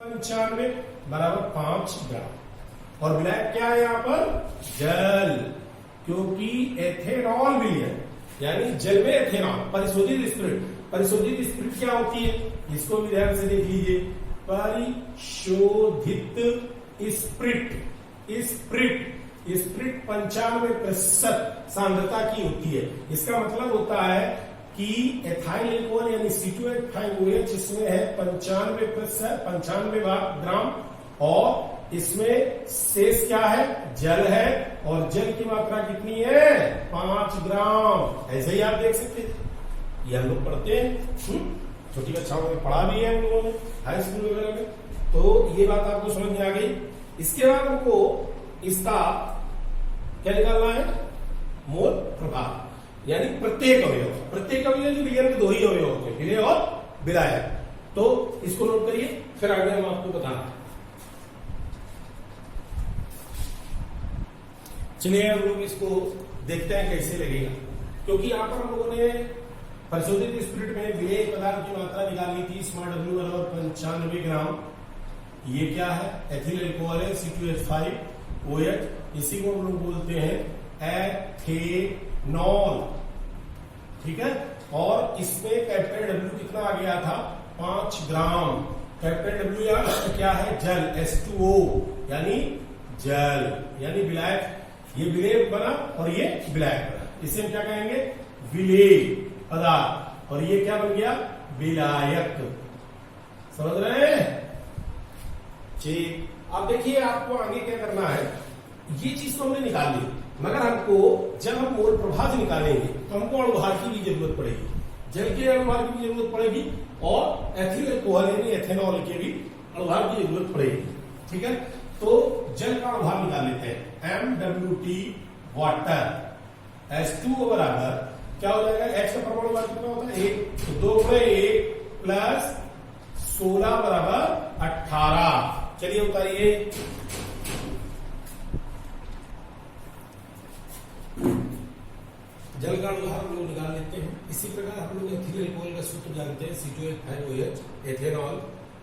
95 बराबर 5 ग्राम। और विलायक क्या है यहाँ पर? जल, क्योंकि एथेनॉल विलयन यानी जल में एथेनॉल परिशोधित स्पिरिट। परिशोधित स्पिरिट क्या होती है इसको भी ध्यान से देख लीजिए। परिशोधित स्पिरिट, स्पिरिट 95% सांद्रता की होती है। इसका मतलब होता है कि एथाइल एल्कोहल यानी C2H5OH इसमें है 95 ग्राम और इसमें शेष क्या है? जल है। और जल की मात्रा कितनी है? 5 ग्राम। ऐसे ही आप देख सकते हैं, ये हम लोग पढ़ते हैं, छोटी कक्षाओं में पढ़ा भी है हम लोगों ने, हाई स्कूल वगैरह में। तो ये बात आपको समझ में आ गई। इसके बाद हमको इसका क्या निकालना है? मोल प्रभाव यानी प्रत्येक अवयव जो विलयन में 2 ही अवयव होते हैं, विलय और विलायक। तो इसको नोट करिए, फिर आगे हम आपको बताना है। चलिए हम लोग इसको देखते हैं कैसे लगेगा, क्योंकि यहां पर हम लोगों ने परिशोधित स्पिरिट में विलेय पदार्थ की मात्रा निकाली थी। W बराबर 95 ग्राम। ये क्या है? एथिल एल्कोहल है C2H5OH, इसी को हम लोग बोलते हैं एथेनॉल, ठीक है। और इसमें कैपिटल W कितना आ गया था? 5 ग्राम। कैपिटल W यहाँ क्या है? जल, H2O यानी जल यानी विलायक। ये विलेय बना और ये विलायक बना, इसे हम क्या कहेंगे? विलेय पदार्थ। और ये क्या बन गया? विलायक। समझ रहे हैं? ठीक। अब देखिए आपको आगे क्या करना है। ये चीज तो हमने निकाल ली, मगर हमको जब हम मोल प्रभाव निकालेंगे तो हमको अणुभार की भी जरूरत पड़ेगी, जल के अणुभार की भी जरूरत पड़ेगी और एथिल एल्कोहल यानी एथेनॉल के भी अणुभार की जरूरत पड़ेगी, ठीक है। तो जल का अणुभार निकाल लेते हैं। MWT वाटर H2O बराबर क्या हो जाएगा? H का परमाणु भार कितना होता है? 1। तो 2 × 1 प्लस 16 बराबर 18। चलिए उतारिए। जल का अणुभार हम लोग निकाल लेते हैं। इसी प्रकार हम लोग एथिल एल्कोहल का सूत्र जानते हैं, C2H5OH एथेनॉल।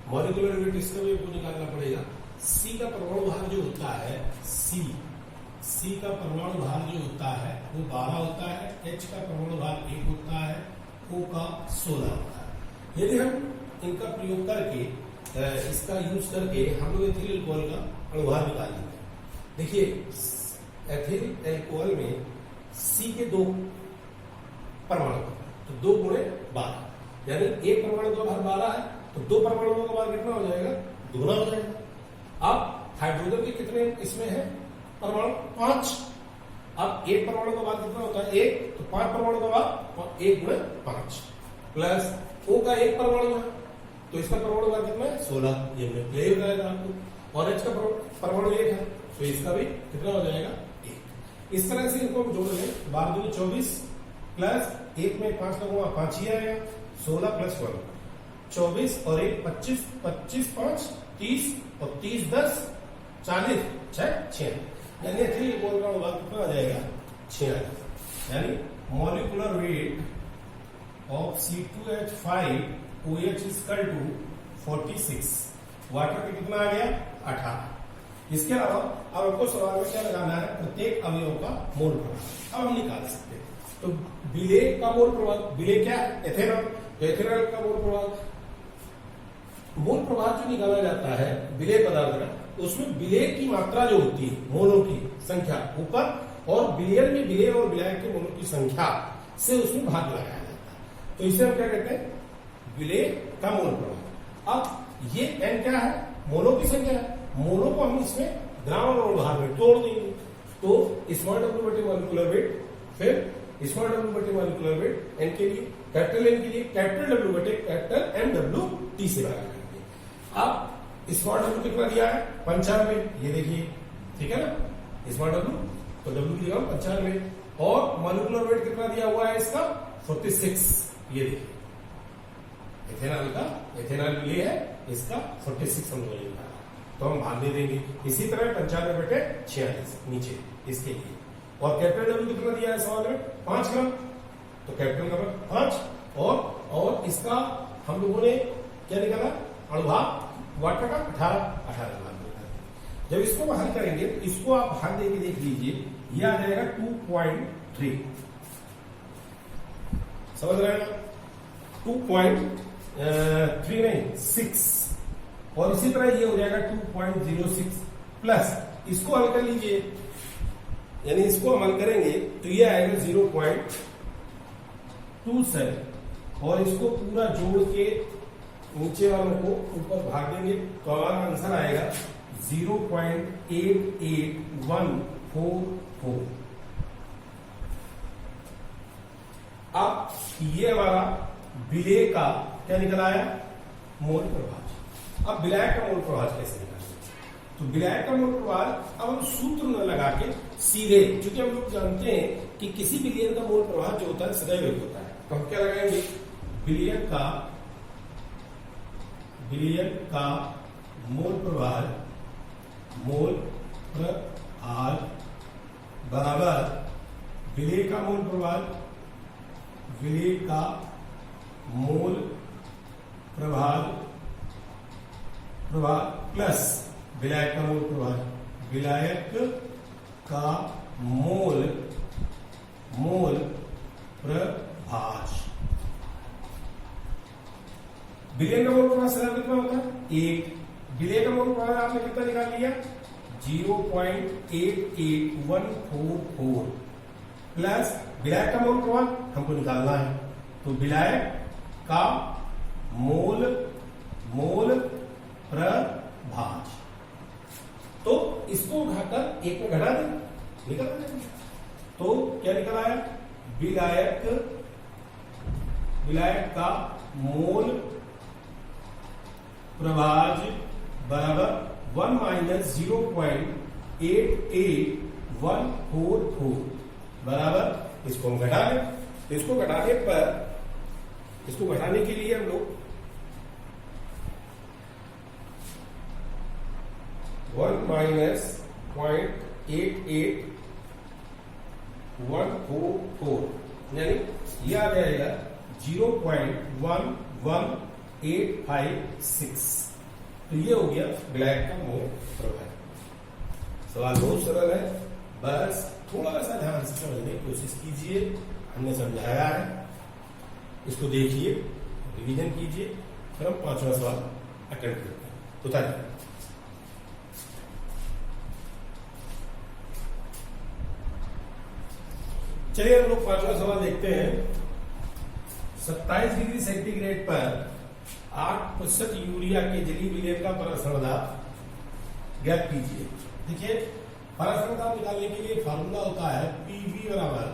मॉलिक्यूलर वेट इसका भी आपको निकालना पड़ेगा। C का परमाणु भार जो होता है, C का परमाणु भार जो होता है वो 12 होता है, H का परमाणु भार 1 होता है, O का 16 होता है। यदि हम इनका प्रयोग करके इसका यूज करके हम लोग एथिल एल्कोहल का अणुभार निकाल लेते हैं। देखिए एथिल एल्कोहल में C के 2 परमाणु, तो 2 × 12 यानी एक परमाणु का भार 12 है, तो 2 परमाणुओं का भार कितना हो जाएगा? दुगना हो जाएगा। अब हाइड्रोजन के कितने इसमें है परमाणु? 5। अब एक परमाणु का भार कितना होता है? 1। तो 5 परमाणु का भार 1 × 5 प्लस O का 1 परमाणु है, तो इसका परमाणु भार कितना है? 16। ये क्लियर हो जाएगा आपको। और H का परमाणु 1 है, तो इसका भी कितना हो जाएगा? 1। इस तरह से इनको हम जोड़ लें। 12 दूनी 24 प्लस 1 में 5 लगूंगा, 5 ही आएगा। 16 + 1 24 और 1 25, 25 5 30 और 30 10 40 6 यानी एथिल एल्कोहल का अणुभार कितना आ जाएगा? 46। यानी molecular weight of C2H5OH = 46। Water का कितना आ गया? 18। इसके अलावा अब हमको सवाल में क्या लगाना है? प्रत्येक अवयव का मोल प्रभाव। अब हम निकाल सकते हैं। तो विलेय का मोल प्रभाव, विलेय क्या है? एथेनॉल। तो एथेनॉल का मोल प्रभाव जो निकाला जाता है विलेय पदार्थ का, उसमें विलेय की मात्रा जो होती है, मोलों की संख्या ऊपर, और विलयन में विलेय और विलायक के मोलों की संख्या से उसमें भाग लगाया जाता है। तो इसे हम क्या कहते हैं? विलेय का मोल प्रभाव। अब ये n क्या है? मोलों की संख्या है। मोलों को हम इसमें ग्राम और अणुभार में तोड़ देंगे। तो स्मॉल w बटे मॉलिक्यूलर वेट, फिर स्मॉल w बटे मॉलिक्यूलर वेट n के लिए, कैपिटल N के लिए कैपिटल W बटे कैपिटल MWT से भाग करेंगे। अब स्मॉल w कितना दिया है? 95। ये देखिए, ठीक है ना, स्मॉल w, तो w की जगह 95। और मॉलिक्यूलर वेट कितना दिया हुआ है इसका? 46। ये देखिए एथेनॉल के लिए है इसका 46 हम लोग लिखा, तो हम भाग दे देंगे। इसी तरह 95 बटे 46 नीचे इसके लिए। और कैपिटल W कितना दिया है सवाल में? 5 ग्राम, तो कैपिटल नंबर 5। और इसका हम लोगों ने क्या निकाला? अणुभार वाटर का 18 ग्राम होता है। जब इसको हल करेंगे, इसको आप हल देके देख लीजिए, यह आ जाएगा 2.3, समझ रहे हैं? 2.3 नहीं 6, और इसी तरह ये हो जाएगा 2.06 प्लस इसको हल कर लीजिए, यानी इसको हम हल करेंगे तो ये आएगा 0.27, और इसको पूरा जोड़ के नीचे वालों को ऊपर भाग देंगे तो हमारा आंसर आएगा 0.88144। अब ये हमारा विलेय का क्या निकल आया? मोल प्रभाज। अब विलायक का मोल प्रभाज कैसे निकालेंगे? तो विलायक का मोल प्रभाज अब हम सूत्र न लगा के सीधे, क्योंकि हम लोग जानते हैं कि किसी विलयन का मोल प्रभाज जो होता है सदैव एक होता है, तो हम क्या लगाएंगे? विलयन का मोल प्रभाज बराबर विलेय का मोल प्रभाज प्लस विलायक का मोल प्रभाज, विलायक का मोल प्रभाज। विलेय का मोल प्रभाज सदैव कितना होता है? 1। विलेय का मोल प्रभाज आपने कितना निकाल लिया? 0.88144 प्लस विलायक का मोल प्रभाज हमको निकालना है, तो विलायक का मोल प्रभाज, तो इसको उठाकर 1 में घटा दें, निकल जाएगा। तो क्या निकल आया? विलायक का मोल प्रभाज बराबर 1 - 0.88144 बराबर, इसको हम घटा दें। इसको घटाने के लिए हम लोग 1 - 0.88144 यानी यह आ जाएगा 0.11856। तो ये हो गया विलायक का मोल प्रभाज। सवाल बहुत सरल है, बस थोड़ा सा ध्यान से समझने की कोशिश कीजिए। हमने समझाया है, इसको देखिए, रिवीजन कीजिए, फिर हम 5वां सवाल अटेम्प्ट करते हैं। बताइए। चलिए हम लोग 5वां सवाल देखते हैं। 27 डिग्री सेंटीग्रेड पर 8% यूरिया के जलीय विलयन का परसमदाब ज्ञात कीजिए। देखिए, परसमदाब निकालने के लिए फार्मूला होता है PV बराबर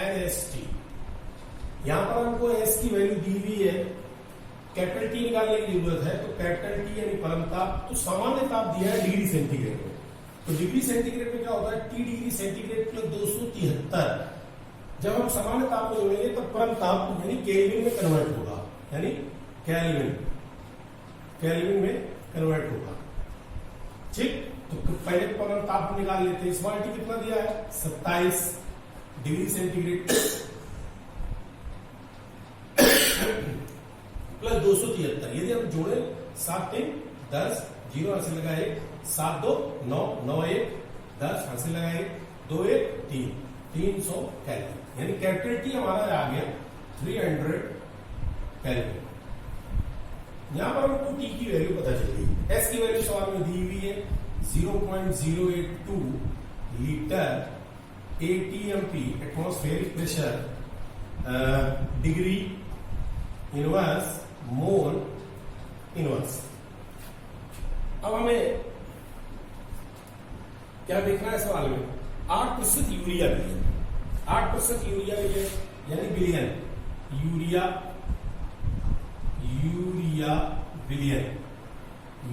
NST। यहां पर हमको S की वैल्यू दी हुई है, कैपिटल T निकालने की जरूरत है, तो कैपिटल T यानी परमताप, तो सामान्य ताप दिया है डिग्री सेंटीग्रेड में। तो डिग्री सेंटीग्रेड में क्या होता है? T degree centigrade plus 273। जब हम सामान्य ताप को जोड़ेंगे तो परम ताप यानी केल्विन में कन्वर्ट होगा, यानी केल्विन में कन्वर्ट होगा। ठीक, तो पहले परम ताप निकाल लेते हैं। स्मॉल टी कितना दिया है? 27 डिग्री सेंटीग्रेड प्लस 273। यदि हम जोड़े 7 3 10, 0 हासिल लगा 1, 7 2 9 9 1 10 हासिल लगा 1, 2 1 3 300 कैलोरी, यानी कैपिटल टी हमारा आ गया 300 कैलोरी। यहां पर हमको टी की वैल्यू पता चल गई। एस की वैल्यू सवाल में दी हुई है 0.082 litre ATMP atmospheric pressure degree inverse mole inverse. अब हमें क्या देखना है सवाल में? 8% यूरिया विलयन, 8% यूरिया विलयन यानी विलयन,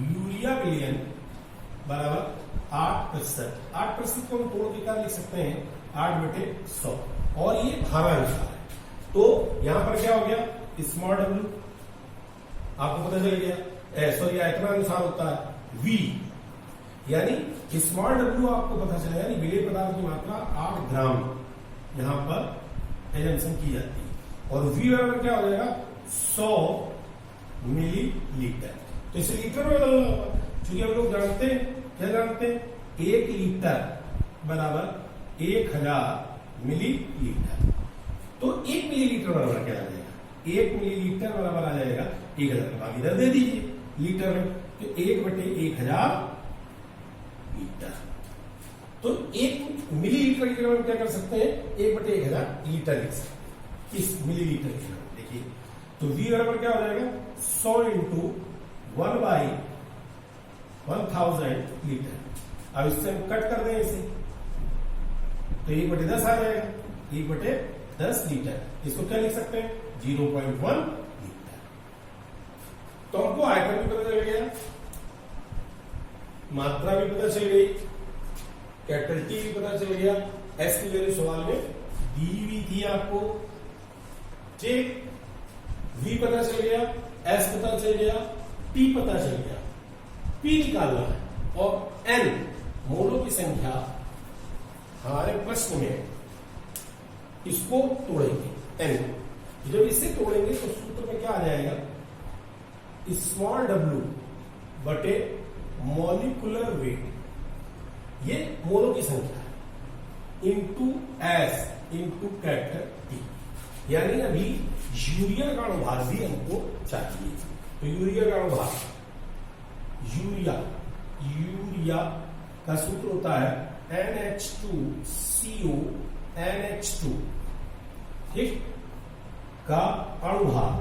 यूरिया विलयन बराबर 8%। 8% को हम तोड़ के क्या लिख सकते हैं? 8/100, और ये भारानुसार है। तो यहां पर क्या हो गया? स्मॉल w आपको पता चल गया, सॉरी इतना अनुसार होता है v, यानी स्मॉल w आपको पता चला, यानी विलेय पदार्थ की मात्रा 8 ग्राम यहां पर एजम्पशन की जाती है, और v बराबर क्या हो जाएगा? 100 मिलीलीटर। तो इसे लीटर में बदलना होगा, क्योंकि हम लोग जानते हैं, क्या जानते हैं, 1 लीटर बराबर 1000 मिलीलीटर। तो 1 मिलीलीटर बराबर क्या आ जाएगा, 1 मिलीलीटर बराबर आ जाएगा 1000 का इधर दे दीजिए लीटर में, तो 1/1000 लीटर। तो 1 मिलीलीटर की जगह हम क्या कर सकते हैं, 1/1000 लीटर लिख सकते हैं, इस मिलीलीटर की जगह देखिए। तो V बराबर क्या हो जाएगा, 100 इंटू 1/1000 लीटर। अब इससे हम कट कर दें इसे, तो 1/10 आ जाएगा, 1/10 लीटर। इसको क्या लिख सकते हैं, 0.1 लीटर। तो हमको आयतन भी पता चल गया, मात्रा भी पता चल गई, कैपिटल T भी पता चल गया। एस की वैल्यू सवाल में दी हुई थी आपको, ठीक। V पता चल गया, S पता चल गया, T पता चल गया, P निकालना है। और N मोलों की संख्या हमारे प्रश्न में, इसको तोड़ेंगे N, जब इसे तोड़ेंगे तो सूत्र में क्या आ जाएगा, स्मॉल w बटे मॉलिक्यूलर वेट, ये मोलों की संख्या है, into S into capital T। यानी अभी यूरिया का अणुभार भी हमको चाहिए। तो यूरिया का अणुभार, यूरिया का सूत्र होता है NH2CO NH2, ठीक, का अणुभार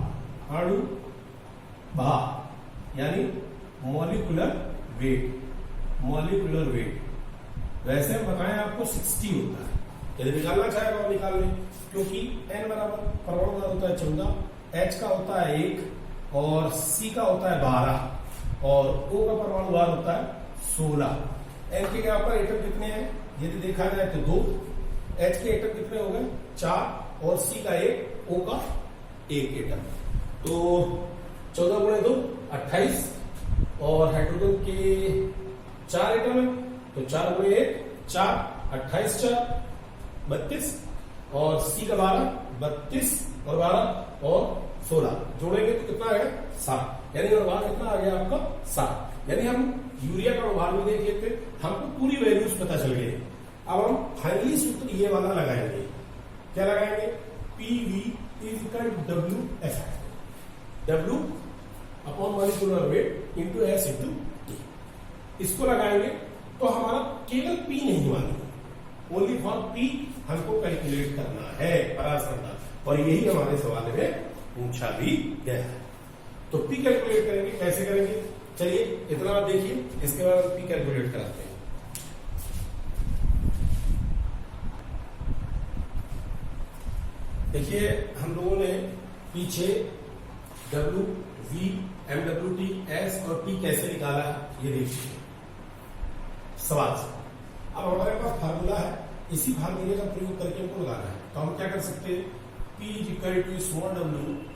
यानी मॉलिक्यूलर वेट। वैसे हम बताएं आपको 60 होता है, यदि निकालना चाहेगा और निकाल लें, क्योंकि N बराबर परमाणु भार होता है 14, H का होता है 1 और C का होता है 12 और O का परमाणु भार होता है 16। N के यहाँ पर एटम कितने हैं, यदि देखा जाए तो 2, H के एटम कितने हो गए 4 और C का 1, O का 1 एटम। तो 14 गुणे 2 28 और हाइड्रोजन के 4 एटम है, तो 4 गुणे 1 4, 28 4 32 और C का 12, 32 और 12 और 16 जोड़ेंगे तो कितना आएगा 7, यानी अणुभार कितना आ गया आपका 7। यानी हम यूरिया का अणुभार भी देख लेते, हमको पूरी वैल्यूज पता चल गई। अब हम फाइनली सूत्र ये वाला लगाएंगे, क्या लगाएंगे, PV equal WF, W upon molecular weight into S into T। इसको लगाएंगे तो हमारा केवल P नहीं मानेंगे, ओनली फॉर P हमको कैलकुलेट करना है परासर का, और यही हमारे सवाल में पूछा भी गया है। तो P कैलकुलेट करेंगे, कैसे करेंगे, चलिए इतना आप देखिए, इसके बाद हम P कैलकुलेट कराते हैं। देखिए हम लोगों ने पीछे W, V, MWT, S और T कैसे निकाला है, ये देखिए सवाल से। अब हमारे पास फार्मूला है, इसी फार्मूले का प्रयोग करके हमको लगाना है। तो हम क्या कर सकते हैं, P equal to small w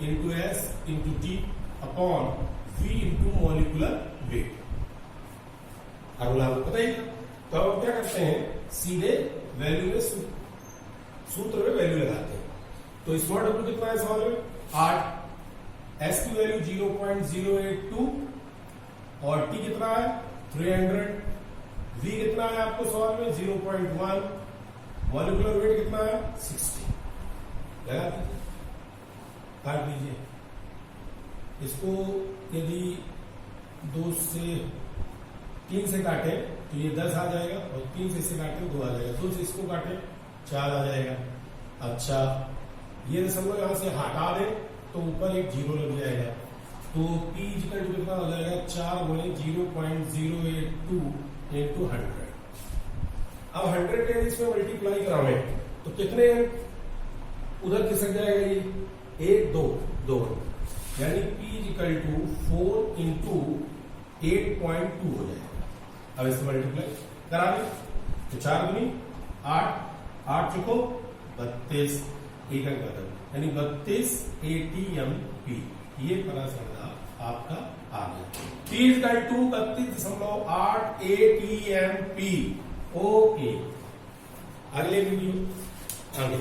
into S into T upon V into molecular weight. Formula आपको पता ही था। तो अब हम क्या करते हैं, सीधे वैल्यू में सूत्र में वैल्यू लगाते हैं। तो स्मॉल w कितना है सवाल में 8, S की वैल्यू 0.082 और T कितना है 300, V कितना है आपको सवाल में 0.1, मॉलिक्यूलर वेट कितना है 60। लगा दीजिए, काट दीजिए इसको। यदि 2 से 3 से काटे तो ये 10 आ जाएगा, और 3 से इसे काटे 2 आ जाएगा, 2 से इसको काटे 4 आ जाएगा। अच्छा, ये दशमलव यहां से हटा दें तो ऊपर एक 0 लग जाएगा, तो P इक्वल टू कितना हो जाएगा 4 गुणे 0.082 इंटू 100। अब 100 के इसमें मल्टीप्लाई करावे तो कितने उधर खिसक जाएगा, ये 1 2 यानी P इक्वल टू 4 इंटू 8.2 हो जाएगा। अब इसको मल्टीप्लाई करा दें तो 4 दूनी 8, 8 चुको 32, एक अंक बदल, यानी 32 ATMP। ये परासर आपका आ गया, P equal to 32.8 ATMP। Okay, अगले वीडियो आगे।